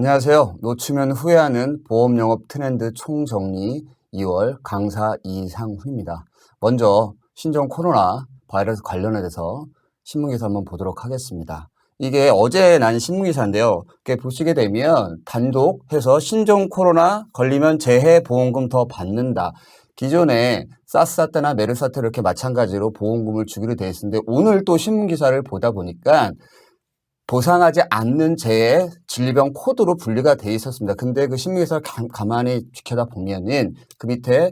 안녕하세요. 놓치면 후회하는 보험 영업 트렌드 총정리 2월 강사 이상훈입니다. 먼저 신종 코로나 바이러스 관련해서 신문기사 한번 보도록 하겠습니다. 이게 어제 난 신문기사인데요. 이렇게 보시게 되면 단독 해서 신종 코로나 걸리면 재해보험금 더 받는다. 기존에 사스 때나 메르스 때 이렇게 마찬가지로 보험금을 주기로 돼 있었는데 오늘 또 신문기사를 보다 보니까 보상하지 않는 재해 질병 코드로 분리가 돼 있었습니다. 근데 그 신문기사를 가만히 지켜다 보면은 그 밑에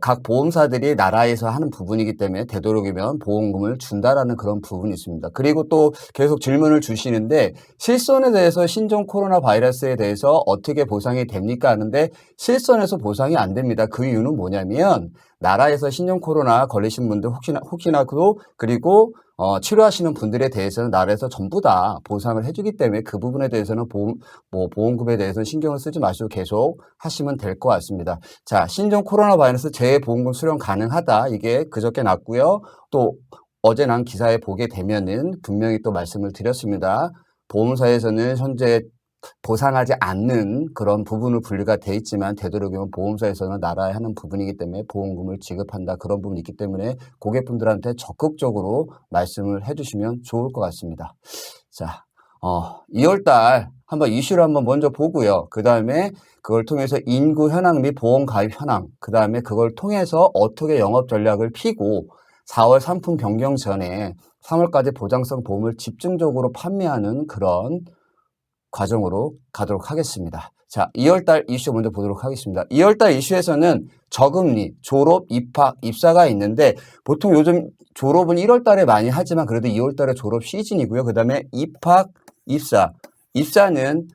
각 보험사들이 나라에서 하는 부분이기 때문에 되도록이면 보험금을 준다라는 그런 부분이 있습니다. 그리고 또 계속 질문을 주시는데 실손에 대해서 신종 코로나 바이러스에 대해서 어떻게 보상이 됩니까 하는데 실손에서 보상이 안 됩니다. 그 이유는 뭐냐면 나라에서 신종 코로나 걸리신 분들 혹시나도 그리고 치료하시는 분들에 대해서는 나라에서 전부 다 보상을 해주기 때문에 그 부분에 대해서는 보험금에 대해서는 신경을 쓰지 마시고 계속 하시면 될 것 같습니다. 자, 신종 코로나 바이러스 재보험금 수령 가능하다. 이게 그저께 났고요. 또 어제 난 기사에 보게 되면은 분명히 또 말씀을 드렸습니다. 보험사에서는 현재 보상하지 않는 그런 부분을 분리가 돼 있지만 되도록이면 보험사에서는 나라에 하는 부분이기 때문에 보험금을 지급한다. 그런 부분이 있기 때문에 고객분들한테 적극적으로 말씀을 해주시면 좋을 것 같습니다. 자, 2월달 한번 이슈를 한번 먼저 보고요. 그 다음에 그걸 통해서 인구 현황 및 보험 가입 현황, 그 다음에 그걸 통해서 어떻게 영업 전략을 피고 4월 상품 변경 전에 3월까지 보장성 보험을 집중적으로 판매하는 그런 과정으로 가도록 하겠습니다. 자, 2월달 이슈 먼저 보도록 하겠습니다. 2월달 이슈에서는 저금리, 졸업, 입학, 입사가 있는데 보통 요즘 졸업은 1월달에 많이 하지만 그래도 2월달에 졸업 시즌이고요. 그 다음에 입학, 입사. 입사는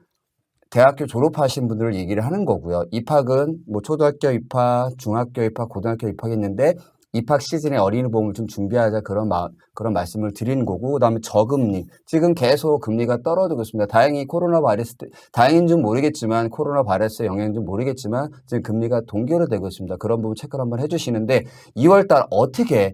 대학교 졸업하신 분들을 얘기를 하는 거고요. 입학은 뭐 초등학교 입학, 중학교 입학, 고등학교 입학이 있는데 입학 시즌에 어린이보험을 좀 준비하자 그런 말씀을 드리는 거고, 그 다음에 저금리. 지금 계속 금리가 떨어지고 있습니다. 다행히 코로나 바이러스, 다행인지는 모르겠지만, 코로나 바이러스의 영향인지는 모르겠지만, 지금 금리가 동결되고 있습니다. 그런 부분 체크를 한번 해주시는데, 2월달 어떻게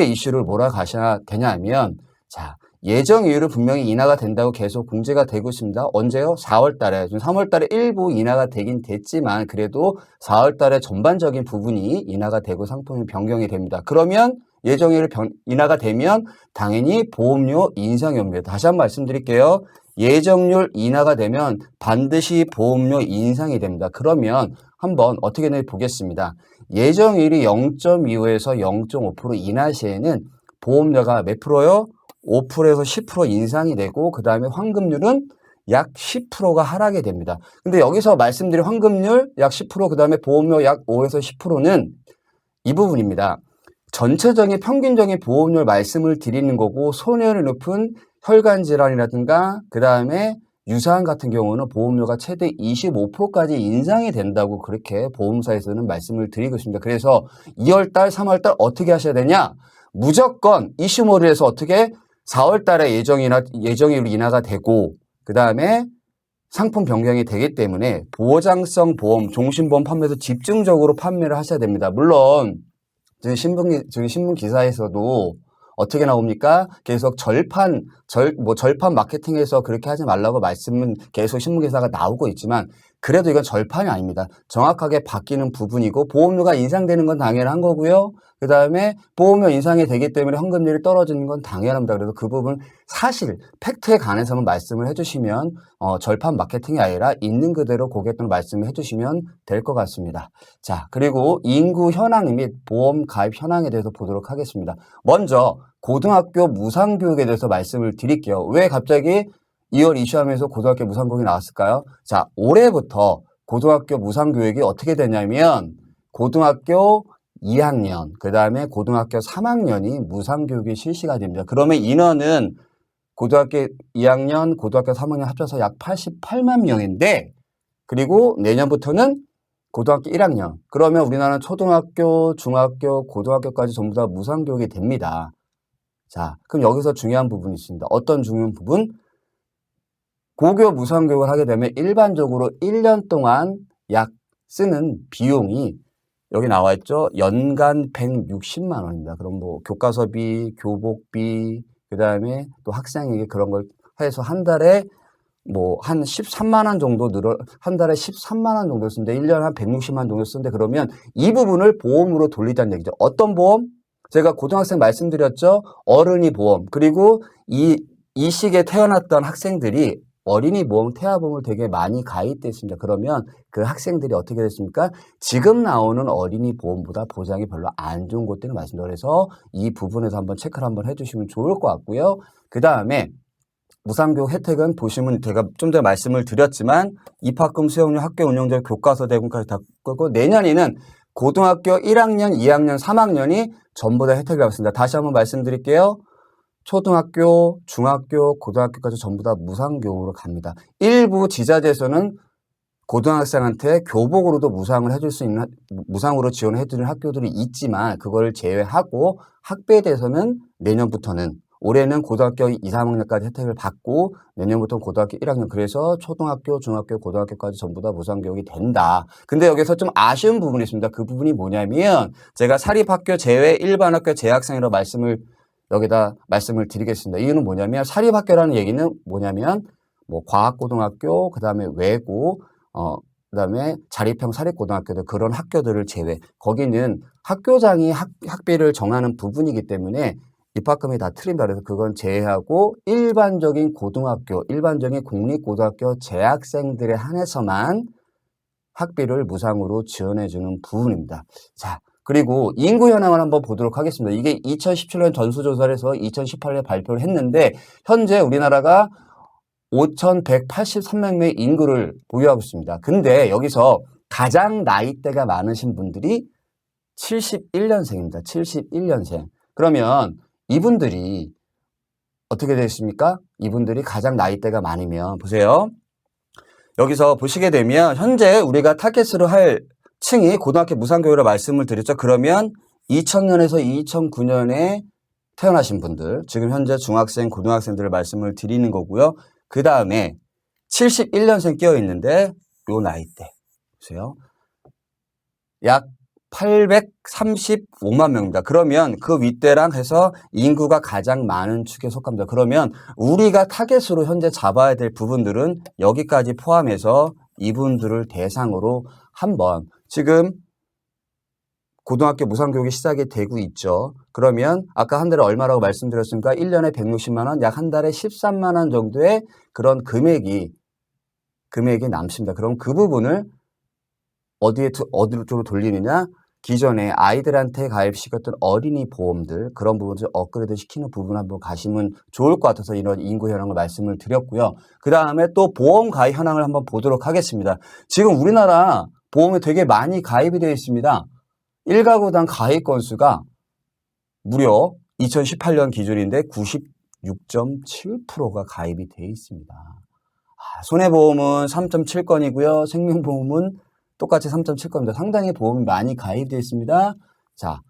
이슈를 몰아가셔야 되냐 하면, 자, 예정 이율은 분명히 인하가 된다고 계속 공지가 되고 있습니다. 언제요? 4월 달에. 지금 3월 달에 일부 인하가 되긴 됐지만 그래도 4월 달에 전반적인 부분이 인하가 되고 상품이 변경이 됩니다. 그러면 예정 이율 인하가 되면 당연히 보험료 인상이 옵니다. 다시 한번 말씀드릴게요. 예정률 인하가 되면 반드시 보험료 인상이 됩니다. 그러면 한번 어떻게 되는지 보겠습니다. 예정이율이 0.25에서 0.5% 인하 시에는 보험료가 몇 프로요? 5%에서 10% 인상이 되고 그 다음에 환급률은 약 10%가 하락이 됩니다. 근데 여기서 말씀드린 환급률 약 10%, 그 다음에 보험료 약 5에서 10%는 이 부분입니다. 전체적인 평균적인 보험료 말씀을 드리는 거고 소년이 높은 혈관 질환이라든가 그 다음에 유사암 같은 경우는 보험료가 최대 25%까지 인상이 된다고 그렇게 보험사에서는 말씀을 드리고 있습니다. 그래서 2월달, 3월달 어떻게 하셔야 되냐? 무조건 이슈몰이에서 어떻게 4월 달에 예정이율 인하가 되고 그 다음에 상품 변경이 되기 때문에 보장성 보험, 종신보험 판매에서 집중적으로 판매를 하셔야 됩니다. 물론 지금 신문 기사에서도 어떻게 나옵니까? 계속 절판 마케팅에서 그렇게 하지 말라고 말씀은 계속 신문 기사가 나오고 있지만 그래도 이건 절판이 아닙니다. 정확하게 바뀌는 부분이고 보험료가 인상되는 건 당연한 거고요. 그 다음에 보험료 인상이 되기 때문에 환급률이 떨어지는 건 당연합니다. 그래서 그 부분 사실 팩트에 관해서만 말씀을 해주시면 절판 마케팅이 아니라 있는 그대로 고객들 말씀을 해주시면 될 것 같습니다. 자, 그리고 인구 현황 및 보험 가입 현황에 대해서 보도록 하겠습니다. 먼저 고등학교 무상교육에 대해서 말씀을 드릴게요. 왜 갑자기 2월 이슈하면서 고등학교 무상교육이 나왔을까요? 자, 올해부터 고등학교 무상교육이 어떻게 되냐면 고등학교 2학년, 그 다음에 고등학교 3학년이 무상교육이 실시가 됩니다. 그러면 인원은 고등학교 2학년, 고등학교 3학년 합쳐서 약 88만 명인데 그리고 내년부터는 고등학교 1학년, 그러면 우리나라는 초등학교, 중학교, 고등학교까지 전부 다 무상교육이 됩니다. 자, 그럼 여기서 중요한 부분이 있습니다. 어떤 중요한 부분? 고교 무상교육을 하게 되면 일반적으로 1년 동안 약 쓰는 비용이 여기 나와 있죠. 연간 160만 원입니다. 그럼 뭐 교과서비, 교복비, 그 다음에 또 학생에게 그런 걸 해서 한 달에 뭐 한 13만 원 정도 한 달에 13만 원 정도 쓰는데 1년에 한 160만 원 정도 쓰는데 그러면 이 부분을 보험으로 돌리자는 얘기죠. 어떤 보험? 제가 고등학생 말씀드렸죠. 어른이 보험. 그리고 이 시기에 태어났던 학생들이 어린이 보험, 태아보험을 되게 많이 가입됐습니다. 그러면 그 학생들이 어떻게 됐습니까? 지금 나오는 어린이 보험보다 보장이 별로 안 좋은 것들을 말씀드려요. 그래서 이 부분에서 한번 체크를 한번 해주시면 좋을 것 같고요. 그 다음에 무상교육 혜택은 보시면 제가 좀 전에 말씀을 드렸지만 입학금, 수업료, 학교 운영자, 교과서 대금까지 다 끄고 내년에는 고등학교 1학년, 2학년, 3학년이 전부 다 혜택을 받습니다. 다시 한번 말씀드릴게요. 초등학교, 중학교, 고등학교까지 전부 다 무상교육으로 갑니다. 일부 지자체에서는 고등학생한테 교복으로도 무상을 해줄 수 있는, 무상으로 지원해주는 학교들이 있지만 그걸 제외하고 학비에 대해서는 내년부터는 올해는 고등학교 2, 3학년까지 혜택을 받고 내년부터는 고등학교 1학년 그래서 초등학교, 중학교, 고등학교까지 전부 다 무상교육이 된다. 근데 여기서 좀 아쉬운 부분이 있습니다. 그 부분이 뭐냐면 제가 사립학교 제외 일반학교 재학생이라고 여기다 말씀을 드리겠습니다. 이유는 뭐냐면 사립학교라는 얘기는 뭐냐면 뭐 과학고등학교, 그다음에 외고, 그다음에 자립형 사립고등학교들 그런 학교들을 제외. 거기는 학교장이 학비를 정하는 부분이기 때문에 입학금이 다 틀린다. 그래서 그건 제외하고 일반적인 고등학교, 일반적인 공립고등학교 재학생들에 한해서만 학비를 무상으로 지원해주는 부분입니다. 자, 그리고 인구 현황을 한번 보도록 하겠습니다. 이게 2017년 전수조사를 해서 2018년에 발표를 했는데 현재 우리나라가 5,183명의 인구를 보유하고 있습니다. 근데 여기서 가장 나이대가 많으신 분들이 71년생입니다. 71년생. 그러면 이분들이 어떻게 되십니까? 이분들이 가장 나이대가 많으면 보세요. 여기서 보시게 되면 현재 우리가 타겟으로 할 층이 고등학교 무상교육을 말씀을 드렸죠. 그러면 2000년에서 2009년에 태어나신 분들, 지금 현재 중학생, 고등학생들을 말씀을 드리는 거고요. 그 다음에 71년생 끼어 있는데 요 나이대 보세요. 약 835만 명입니다. 그러면 그 윗대랑 해서 인구가 가장 많은 축에 속합니다. 그러면 우리가 타겟으로 현재 잡아야 될 부분들은 여기까지 포함해서 이분들을 대상으로 한번 지금 고등학교 무상교육이 시작이 되고 있죠. 그러면 아까 한 달에 얼마라고 말씀드렸습니까? 1년에 160만 원, 약 한 달에 13만 원 정도의 그런 금액이 남습니다. 그럼 그 부분을 어디로 쪽으로 돌리느냐? 기존에 아이들한테 가입시켰던 어린이 보험들 그런 부분을 업그레이드 시키는 부분 한번 가시면 좋을 것 같아서 이런 인구 현황을 말씀을 드렸고요. 그 다음에 또 보험 가입 현황을 한번 보도록 하겠습니다. 지금 우리나라 보험에 되게 많이 가입이 되어 있습니다. 1가구당 가입 건수가 무려 2018년 기준인데 96.7%가 가입이 되어 있습니다. 손해보험은 3.7건이고요. 생명보험은 똑같이 3.7건입니다. 상당히 보험이 많이 가입되어 있습니다. 자,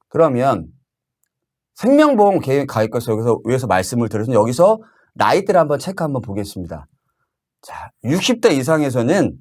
그러면 생명보험 가입 건수 여기서 위에서 말씀을 드렸습니다. 여기서 나이대를 한번 체크 한번 보겠습니다. 자, 60대 이상에서는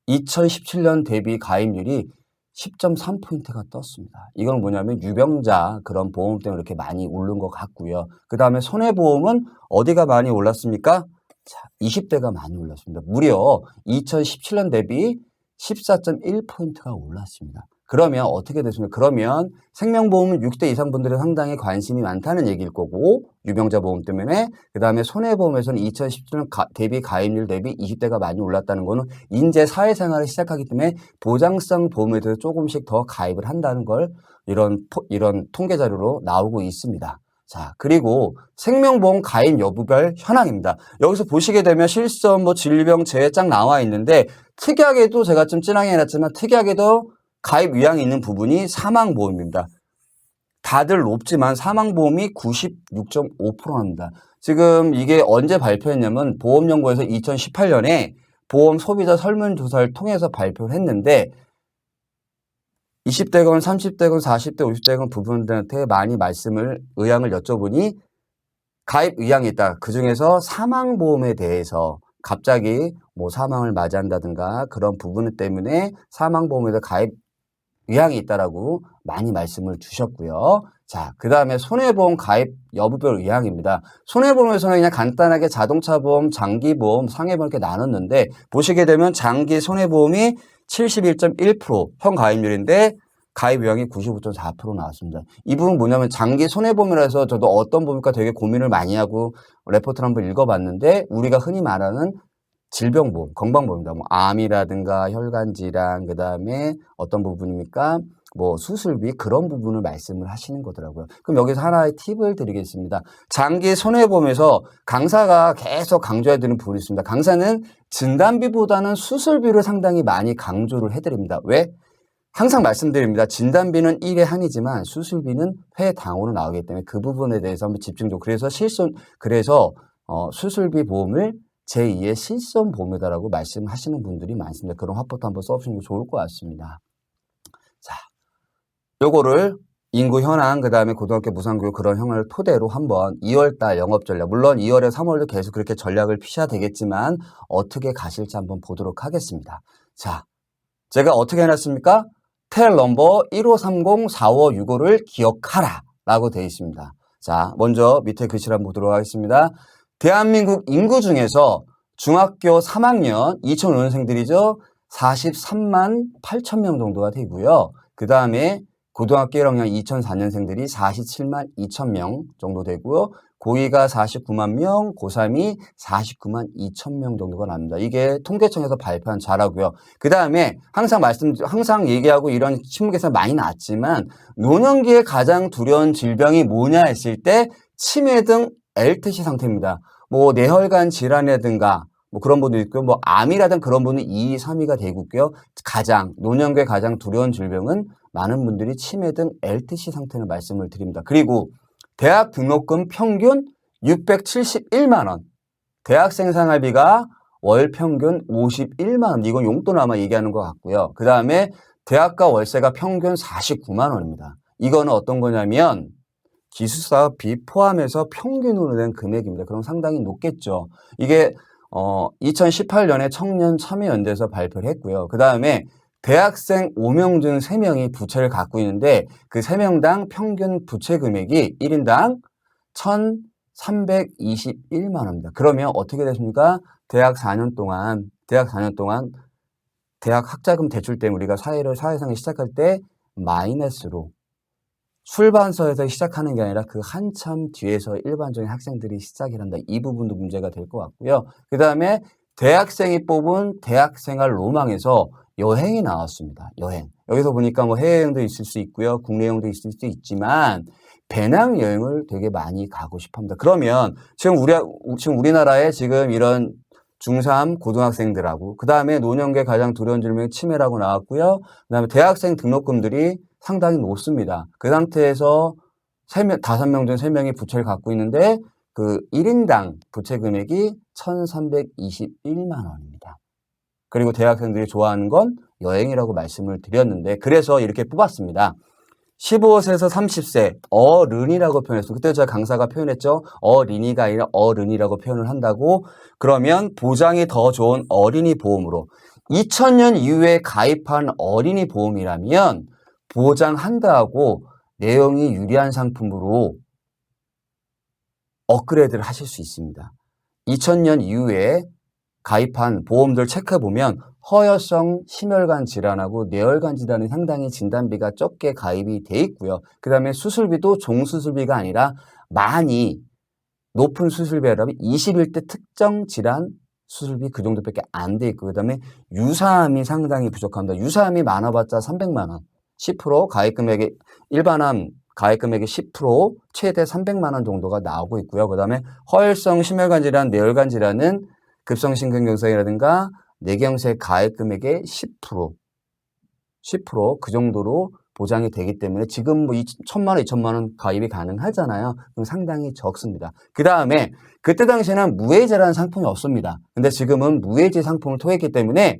2017년 대비 가입률이 10.3포인트가 떴습니다. 이건 뭐냐면 유병자 그런 보험 때문에 이렇게 많이 오른 것 같고요. 그 다음에 손해보험은 어디가 많이 올랐습니까? 자, 20대가 많이 올랐습니다. 무려 2017년 대비 14.1포인트가 올랐습니다. 그러면 어떻게 됐습니까? 그러면 생명보험은 60대 이상 분들이 상당히 관심이 많다는 얘기일 거고 유병자 보험 때문에 그 다음에 손해보험에서는 2017년 대비 가입률 대비 20대가 많이 올랐다는 거는 이제 사회생활을 시작하기 때문에 보장성 보험에 대해서 조금씩 더 가입을 한다는 걸 이런 통계 자료로 나오고 있습니다. 자, 그리고 생명보험 가입 여부별 현황입니다. 여기서 보시게 되면 실손, 질병, 재해 쫙 나와 있는데 특이하게도 제가 좀 진하게 해놨지만 특이하게도 가입 의향이 있는 부분이 사망보험입니다. 다들 높지만 사망보험이 96.5%입니다. 지금 이게 언제 발표했냐면 보험연구원에서 2018년에 보험 소비자 설문조사를 통해서 발표를 했는데 20대건 30대건 40대 50대건 부분들한테 많이 의향을 여쭤보니 가입 의향이 있다. 그중에서 사망보험에 대해서 갑자기 사망을 맞이한다든가 그런 부분 때문에 사망보험에 대해 가입 의향이 있다라고 많이 말씀을 주셨고요. 자, 그 다음에 손해보험 가입 여부별 의향입니다. 손해보험에서는 그냥 간단하게 자동차보험, 장기보험, 상해보험 이렇게 나눴는데 보시게 되면 장기 손해보험이 71.1% 현 가입률인데 가입 의향이 95.4% 나왔습니다. 이 부분 뭐냐면 장기 손해보험이라 해서 저도 어떤 보험일까 되게 고민을 많이 하고 레포트를 한번 읽어봤는데 우리가 흔히 말하는 질병보험, 건강보험입니다. 뭐 암이라든가 혈관질환, 그 다음에 어떤 부분입니까? 뭐 수술비 그런 부분을 말씀을 하시는 거더라고요. 그럼 여기서 하나의 팁을 드리겠습니다. 장기 손해보험에서 강사가 계속 강조해야 되는 부분이 있습니다. 강사는 진단비보다는 수술비를 상당히 많이 강조를 해드립니다. 왜? 항상 말씀드립니다. 진단비는 1회 한이지만 수술비는 회 당으로 나오기 때문에 그 부분에 대해서 한번 집중적으로 그래서 수술비 보험을 제2의 실손보험이다라고 말씀하시는 분들이 많습니다. 그런 화법도 한번 써보시는 게 좋을 것 같습니다. 자, 요거를 인구 현황, 그 다음에 고등학교 무상교육 그런 형을 토대로 한번 2월달 영업 전략, 물론 2월에 3월도 계속 그렇게 전략을 피셔야 되겠지만 어떻게 가실지 한번 보도록 하겠습니다. 자, 제가 어떻게 해놨습니까? 텔 넘버 1530-4565를 기억하라 라고 되어 있습니다. 자, 먼저 밑에 글씨를 한번 보도록 하겠습니다. 대한민국 인구 중에서 중학교 3학년 2005년생들이죠. 43만 8천 명 정도가 되고요. 그 다음에 고등학교 1학년 2004년생들이 47만 2천 명 정도 되고요. 고2가 49만 명, 고3이 49만 2천 명 정도가 납니다. 이게 통계청에서 발표한 자라고요. 그 다음에 항상 얘기하고 이런 신문에서 많이 나왔지만 노년기에 가장 두려운 질병이 뭐냐 했을 때 치매 등 LTC 상태입니다. 뭐 뇌혈관 질환이라든가 뭐 그런 분도 있고요. 뭐 암이라든 그런 분은 2, 3위가 되고 있고요. 노년기에 가장 두려운 질병은 많은 분들이 치매 등 LTC 상태를 말씀을 드립니다. 그리고 대학 등록금 평균 671만 원, 대학생 생활비가 월 평균 51만 원, 이건 용돈 아마 얘기하는 것 같고요. 그 다음에 대학가 월세가 평균 49만 원입니다. 이거는 어떤 거냐면 기숙사비 포함해서 평균으로 낸 금액입니다. 그럼 상당히 높겠죠. 이게 2018년에 청년 참여연대에서 발표를 했고요. 그 다음에 대학생 5명 중 3명이 부채를 갖고 있는데 그 3명당 평균 부채 금액이 1인당 1,321만 원입니다. 그러면 어떻게 되십니까? 대학 4년 동안 대학 학자금 대출 때문에 우리가 사회생활 시작할 때 마이너스로 출판서에서 시작하는 게 아니라 그 한참 뒤에서 일반적인 학생들이 시작을 한다. 이 부분도 문제가 될 것 같고요. 그 다음에 대학생이 뽑은 대학생활 로망에서 여행이 나왔습니다. 여행. 여기서 보니까 뭐 해외여행도 있을 수 있고요. 국내 여행도 있을 수 있지만 배낭여행을 되게 많이 가고 싶어 합니다. 그러면 지금 우리나라에 지금 이런 중3 고등학생들하고 그 다음에 노년기에 가장 두려운 질병이 치매라고 나왔고요. 그 다음에 대학생 등록금들이 상당히 높습니다. 그 상태에서 5명 중 3명이 부채를 갖고 있는데 그 1인당 부채 금액이 1,321만 원입니다. 그리고 대학생들이 좋아하는 건 여행이라고 말씀을 드렸는데 그래서 이렇게 뽑았습니다. 15세에서 30세 어른이라고 표현했어요. 그때 제가 강사가 표현했죠. 어린이가 아니라 어른이라고 표현을 한다고. 그러면 보장이 더 좋은 어린이 보험으로 2000년 이후에 가입한 어린이 보험이라면 보장한다고 내용이 유리한 상품으로 업그레이드를 하실 수 있습니다. 2000년 이후에 가입한 보험들 체크해보면 허여성 심혈관 질환하고 뇌혈관 질환은 상당히 진단비가 적게 가입이 돼 있고요. 그 다음에 수술비도 종수술비가 아니라 많이 높은 수술비라면 21대 특정 질환 수술비 그 정도밖에 안 돼 있고 그 다음에 유사암이 상당히 부족합니다. 유사암이 많아봤자 300만 원, 10% 가입금액의 일반암 가입금액의 10% 최대 300만 원 정도가 나오고 있고요. 그 다음에 허혈성 심혈관 질환, 뇌혈관 질환은 급성심근경색이라든가 뇌경색 가입금액의 10% 그 정도로 보장이 되기 때문에 지금 뭐 1,000만 원, 2,000만 원 가입이 가능하잖아요. 그럼 상당히 적습니다. 그 다음에 그때 당시에는 무해지라는 상품이 없습니다. 근데 지금은 무해지 상품을 통했기 때문에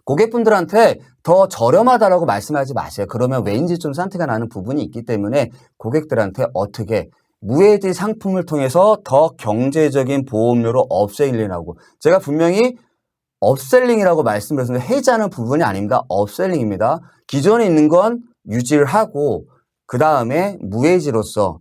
고객분들한테 더 저렴하다라고 말씀하지 마세요. 그러면 왠지 좀 산티가 나는 부분이 있기 때문에 고객들한테 어떻게 무해지 상품을 통해서 더 경제적인 보험료로 업세일링하고 제가 분명히 업셀링이라고 말씀드렸습니다. 해지하는 부분이 아닙니다. 업셀링입니다. 기존에 있는 건 유지를 하고 그 다음에 무해지로서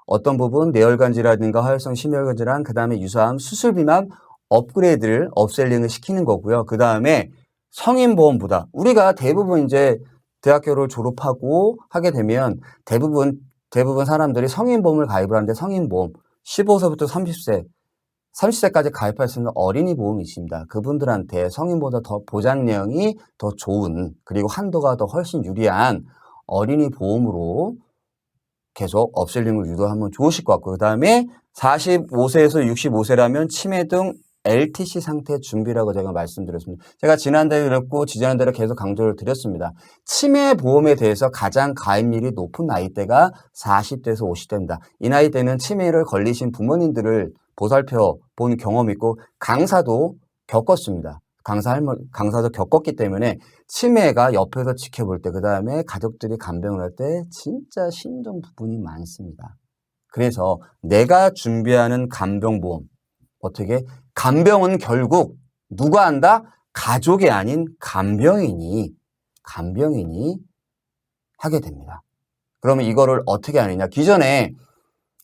어떤 부분 뇌혈관질환인가 화혈성 심혈관 질환 그 다음에 유사암 수술비만 업그레이드를 업셀링을 시키는 거고요. 그 다음에 성인보험보다 우리가 대부분 이제 대학교를 졸업하고 하게 되면 대부분 사람들이 성인보험을 가입을 하는데 성인보험 15세부터 30세까지 가입할 수 있는 어린이 보험이 있습니다. 그분들한테 성인보다 더 보장 내용이 더 좋은 그리고 한도가 더 훨씬 유리한 어린이 보험으로 계속 업셀링을 유도하면 좋으실 것 같고 그 다음에 45세에서 65세라면 치매 등 LTC 상태 준비라고 제가 말씀드렸습니다. 제가 지난달에 그랬고 지난달에 계속 강조를 드렸습니다. 치매 보험에 대해서 가장 가입률이 높은 나이대가 40대에서 50대입니다. 이 나이대는 치매를 걸리신 부모님들을 보살펴 본 경험이 있고 강사도 겪었습니다. 강사도 겪었기 때문에 치매가 옆에서 지켜볼 때 그 다음에 가족들이 간병을 할 때 진짜 힘든 부분이 많습니다. 그래서 내가 준비하는 간병보험 어떻게? 간병은 결국 누가 한다? 가족이 아닌 간병인이 하게 됩니다. 그러면 이거를 어떻게 하느냐? 기존에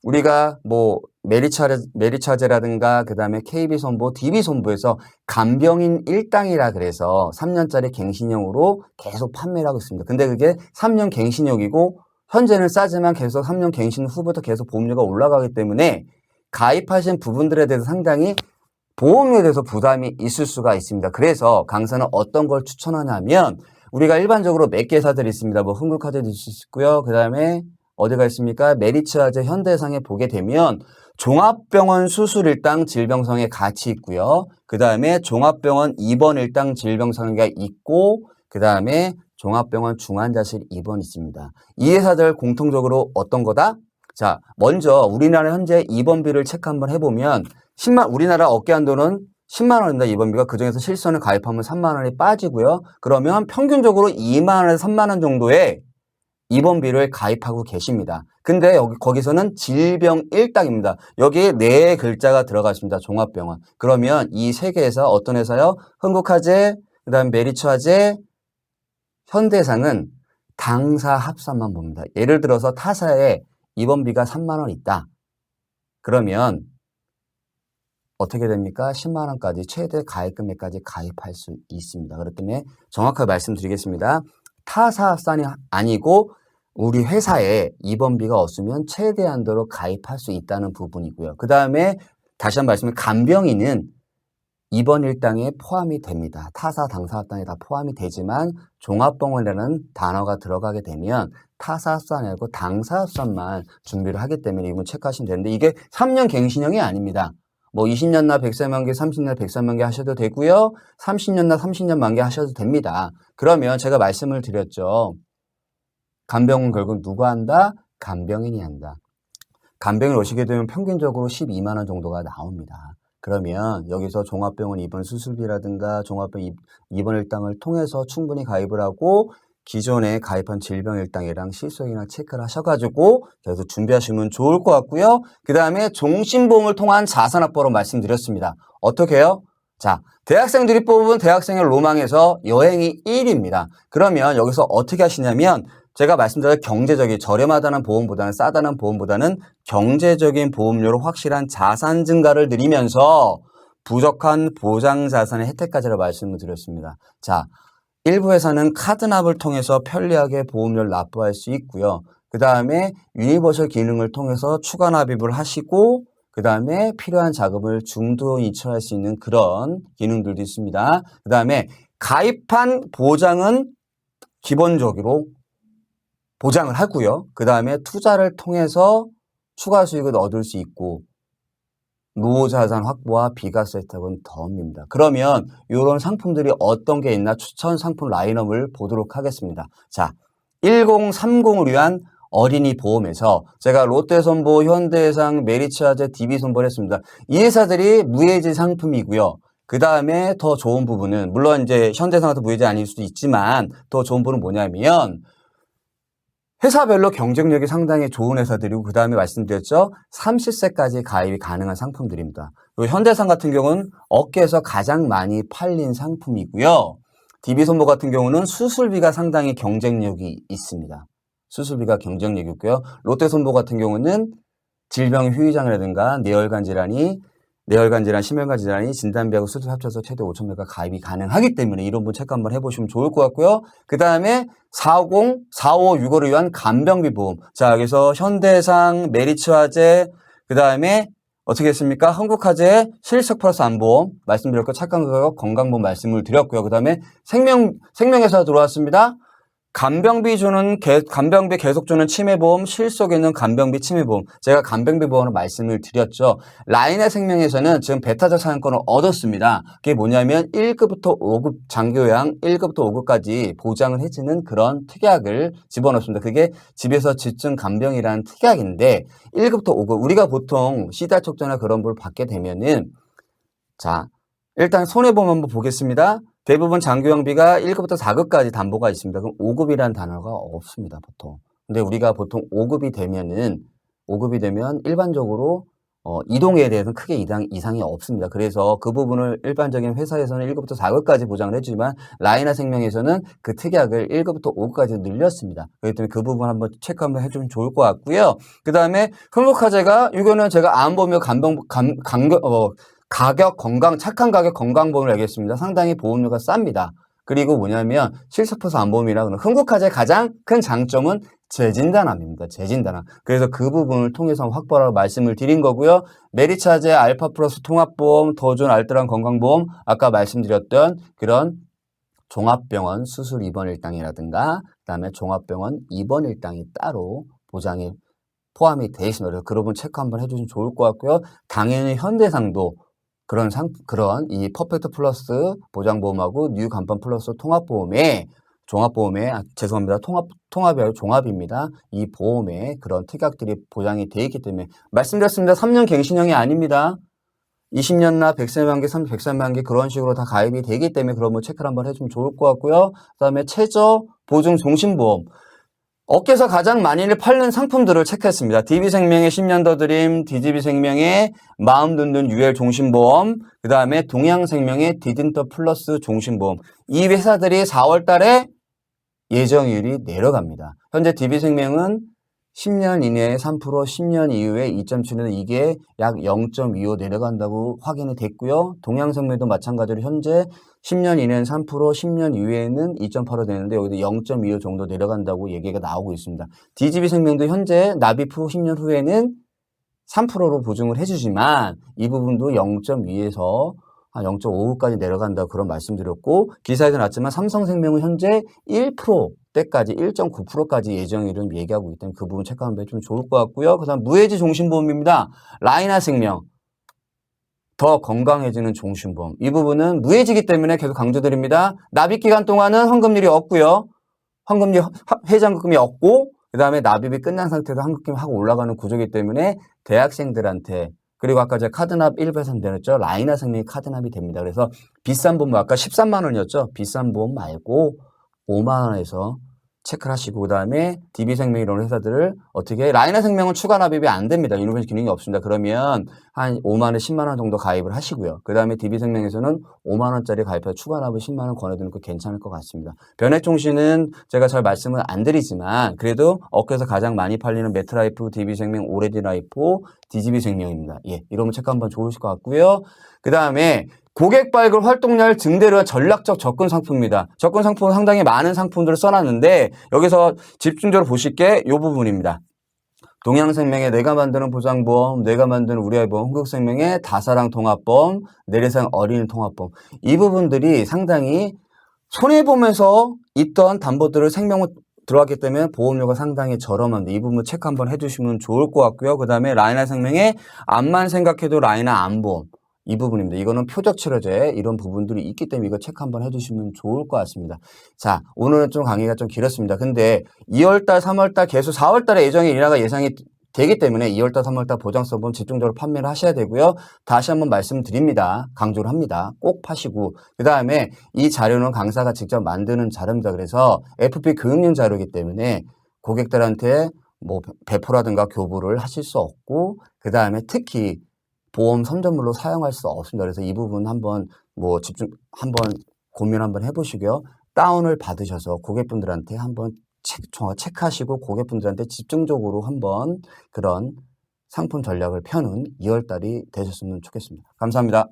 우리가 뭐 메리차제라든가 그 다음에 KB손보, DB손보에서 간병인 1당이라 그래서 3년짜리 갱신형으로 계속 판매를 하고 있습니다. 근데 그게 3년 갱신형이고 현재는 싸지만 계속 3년 갱신 후부터 계속 보험료가 올라가기 때문에 가입하신 부분들에 대해서 상당히 보험료에 대해서 부담이 있을 수가 있습니다. 그래서 강사는 어떤 걸 추천하냐면 우리가 일반적으로 몇 개 회사들이 있습니다. 뭐 흥국화재도 있고요. 그 다음에 어디가 있습니까? 메리츠화재, 현대해상에 보게 되면 종합병원 수술 일당 질병성에 같이 있고요. 그 다음에 종합병원 입원 일당 질병성에 있고 그 다음에 종합병원 중환자실 입원 있습니다. 이 회사들 공통적으로 어떤 거다? 자, 먼저 우리나라 현재 입원비를 체크 한번 해보면 우리나라 업계 한도는 10만 원입니다. 입원비가. 그중에서 실손을 가입하면 3만 원이 빠지고요. 그러면 평균적으로 2만 원에서 3만 원 정도의 입원비를 가입하고 계십니다. 근데 거기서는 질병 1당입니다. 여기에 4글자가 들어가 있습니다. 종합병원. 그러면 이 3개 회사 어떤 회사요? 흥국화재, 그 다음에 메리츠화재, 현대해상은 당사 합산만 봅니다. 예를 들어서 타사에 입원비가 3만 원 있다. 그러면 어떻게 됩니까? 10만 원까지 최대 가입 금액까지 가입할 수 있습니다. 그렇기 때문에 정확하게 말씀드리겠습니다. 타사 합산이 아니고 우리 회사에 입원비가 없으면 최대 한도로 가입할 수 있다는 부분이고요. 그 다음에 다시 한번 말씀드리면 간병인은 입원 일당에 포함이 됩니다. 타사 당사 합산에 다 포함이 되지만 종합병원이라는 단어가 들어가게 되면 타사 합산 아니고 당사 합산만 준비를 하기 때문에 이건 체크하시면 되는데 이게 3년 갱신형이 아닙니다. 뭐 20년나 100세 만기, 30년 100세 만기 하셔도 되고요. 30년나 30년 만기 하셔도 됩니다. 그러면 제가 말씀을 드렸죠. 간병은 결국 누가 한다? 간병인이 한다. 간병인 오시게 되면 평균적으로 12만 원 정도가 나옵니다. 그러면 여기서 종합병원 입원 수술비라든가 종합병원 입원 일당을 통해서 충분히 가입을 하고 기존에 가입한 질병 일당이랑 실손이랑 체크를 하셔가지고 계속 준비하시면 좋을 것 같고요. 그 다음에 종신보험을 통한 자산확보로 말씀드렸습니다. 어떻게 해요? 자, 대학생들이 뽑은 대학생의 로망에서 여행이 1위입니다. 그러면 여기서 어떻게 하시냐면 제가 말씀드린 경제적인 저렴하다는 보험보다는 싸다는 보험보다는 경제적인 보험료로 확실한 자산 증가를 늘리면서 부족한 보장 자산의 혜택까지를 말씀을 드렸습니다. 자, 일부 회사는 카드납을 통해서 편리하게 보험료를 납부할 수 있고요. 그 다음에 유니버셜 기능을 통해서 추가 납입을 하시고 그 다음에 필요한 자금을 중도 이체할 수 있는 그런 기능들도 있습니다. 그 다음에 가입한 보장은 기본적으로 보장을 하고요. 그 다음에 투자를 통해서 추가 수익을 얻을 수 있고 노후자산 확보와 비과세 혜택은 덤입니다. 그러면 이런 상품들이 어떤 게 있나 추천 상품 라인업을 보도록 하겠습니다. 자, 1030을 위한 어린이 보험에서 제가 롯데손보, 현대해상, 메리츠화재, DB손보를 했습니다. 이 회사들이 무해지 상품이고요. 그 다음에 더 좋은 부분은 물론 이제 현대해상도 무해지 아닐 수도 있지만 더 좋은 부분은 뭐냐면 회사별로 경쟁력이 상당히 좋은 회사들이고 그 다음에 말씀드렸죠. 30세까지 가입이 가능한 상품들입니다. 그리고 현대산 같은 경우는 업계에서 가장 많이 팔린 상품이고요. DB손보 같은 경우는 수술비가 상당히 경쟁력이 있습니다. 수술비가 경쟁력이 있고요. 롯데손보 같은 경우는 질병 후유장이라든가 뇌혈관 질환, 심혈관 질환이 진단비하고 수술 합쳐서 최대 5,000배가 가입이 가능하기 때문에 이런 분 체크 한번 해보시면 좋을 것 같고요. 그 다음에 45, 65 위한 간병비 보험. 자, 여기서 현대상, 메리츠화재, 그 다음에 어떻게 했습니까? 한국화재, 실속 플러스 안보험 말씀드렸고 착한 가격 건강보험 말씀을 드렸고요. 그 다음에 생명회사 들어왔습니다. 간병비 계속 주는 치매보험, 실속에는 간병비 치매보험. 제가 간병비 보험을 말씀을 드렸죠. 라인의 생명에서는 지금 배타적 상한권을 얻었습니다. 그게 뭐냐면 1급부터 5급 장기요양 1급부터 5급까지 보장을 해주는 그런 특약을 집어넣습니다. 그게 집에서 집중 간병이라는 특약인데 1급부터 5급 우리가 보통 시다촉조나 그런 걸 받게 되면은 자 일단 손해보험 한번 보겠습니다. 대부분 장기요양비가 1급부터 4급까지 담보가 있습니다. 그럼 5급이라는 단어가 없습니다, 보통. 근데 우리가 보통 5급이 되면 일반적으로 이동에 대해서는 크게 이상이 없습니다. 그래서 그 부분을 일반적인 회사에서는 1급부터 4급까지 보장을 해주지만 라이나 생명에서는 그 특약을 1급부터 5급까지 늘렸습니다. 그렇기 때문에 그 부분 한번 체크 한번 해주면 좋을 것 같고요. 그 다음에 흥국화재가 이거는 제가 암보험료 착한 가격 건강보험을 알겠습니다. 상당히 보험료가 쌉니다. 그리고 뭐냐면 실속플러스 안보험이라 그러는 흥국화재 가장 큰 장점은 재진단함입니다. 재진단함. 그래서 그 부분을 통해서 확보하라고 말씀을 드린 거고요. 메리츠화재 알파 플러스 통합보험, 더 좋은 알뜰한 건강보험, 아까 말씀드렸던 그런 종합병원 수술 입원 일당이라든가 그다음에 종합병원 입원 일당이 따로 보장이 포함이 되어 있습니다. 그래서 그 부분 체크 한번 해주시면 좋을 것 같고요. 당연히 현대상도 그런 이 퍼펙트 플러스 보장보험하고 뉴 간판 플러스 통합이 아니라 종합입니다. 이 보험에 그런 특약들이 보장이 되어 있기 때문에 말씀드렸습니다. 3년 갱신형이 아닙니다. 20년 나 100세 만기, 100세 만기 그런 식으로 다 가입이 되기 때문에 그런 거 체크를 한번 해주면 좋을 것 같고요. 그 다음에 최저 보증 종신보험. 업계에서 가장 많이 팔는 상품들을 체크했습니다. DB생명의 10년 더 드림, DGB생명의 마음 든든 UL 종신보험, 그 다음에 동양생명의 디딘더 플러스 종신보험. 이 회사들이 4월 달에 예정률이 내려갑니다. 현재 DB생명은 10년 이내에 3%, 10년 이후에 2.7은 이게 약 0.25 내려간다고 확인이 됐고요. 동양생명도 마찬가지로 현재 10년 이내는 3%, 10년 이후에는 2.85 되는데 여기도 0.25 정도 내려간다고 얘기가 나오고 있습니다. DGB생명도 현재 납입 후 10년 후에는 3%로 보증을 해주지만 이 부분도 0.2에서 한 0.5까지 내려간다고 그런 말씀드렸고 기사에도 나왔지만 삼성생명은 현재 1%대까지 1.9%까지 예정일은 얘기하고 있기 때문에 그 부분 체크하면 좀 좋을 것 같고요. 그 다음 무해지 종신보험입니다. 라이나생명 더 건강해지는 종신보험. 이 부분은 무해지기 때문에 계속 강조드립니다. 납입기간 동안은 환급률이 없고요. 환급률 해장급금이 없고 그 다음에 납입이 끝난 상태에서 환급금이 하고 올라가는 구조이기 때문에 대학생들한테 그리고 아까 제가 카드납 1배선 되었죠. 라이나생명이 카드납이 됩니다. 그래서 비싼 보험 아까 13만 원이었죠. 비싼 보험 말고 5만 원에서 체크를 하시고 그 다음에 DB생명 이런 회사들을 어떻게 라이나생명은 추가 납입이 안 됩니다. 이노베이션 기능이 없습니다. 그러면 한 5만 원, 10만 원 정도 가입을 하시고요. 그 다음에 DB생명에서는 5만 원짜리 가입해서 추가 납입 10만 원 권해드리는 거 괜찮을 것 같습니다. 변액종신은 제가 잘 말씀을 안 드리지만 그래도 업계에서 가장 많이 팔리는 메트라이프, DB생명, 오레디라이프, DGB생명입니다. 예, 이러면 체크 한번 좋으실 것 같고요. 그 다음에 고객 발굴 활동량을 증대로 한 전략적 접근 상품입니다. 접근 상품은 상당히 많은 상품들을 써놨는데 여기서 집중적으로 보실 게 이 부분입니다. 동양생명의 내가 만드는 보장보험, 내가 만드는 우리 아이보험, 흥국생명의 다사랑 통합보험, 내리상 어린이 통합보험. 이 부분들이 상당히 손해보험에서 있던 담보들을 생명을 들어왔기 때문에 보험료가 상당히 저렴한데 이 부분 체크 한번 해주시면 좋을 것 같고요. 그 다음에 라이나생명의 암만 생각해도 라이나 암보험. 이 부분입니다. 이거는 표적치료제 이런 부분들이 있기 때문에 이거 체크 한번 해주시면 좋을 것 같습니다. 자, 오늘은 좀 강의가 좀 길었습니다. 근데 2월달, 3월달 계속 4월달에 예정이 인하가 예상이 되기 때문에 2월달, 3월달 보장성보험 집중적으로 판매를 하셔야 되고요. 다시 한번 말씀드립니다. 강조를 합니다. 꼭 파시고 그 다음에 이 자료는 강사가 직접 만드는 자료입니다. 그래서 FP 교육용 자료이기 때문에 고객들한테 뭐 배포라든가 교부를 하실 수 없고, 그 다음에 특히 보험 선점물로 사용할 수 없습니다. 그래서 이 부분 한번 뭐 한번 고민 한번 해보시고요. 다운을 받으셔서 고객분들한테 한번 체크하시고 고객분들한테 집중적으로 한번 그런 상품 전략을 펴는 2월 달이 되셨으면 좋겠습니다. 감사합니다.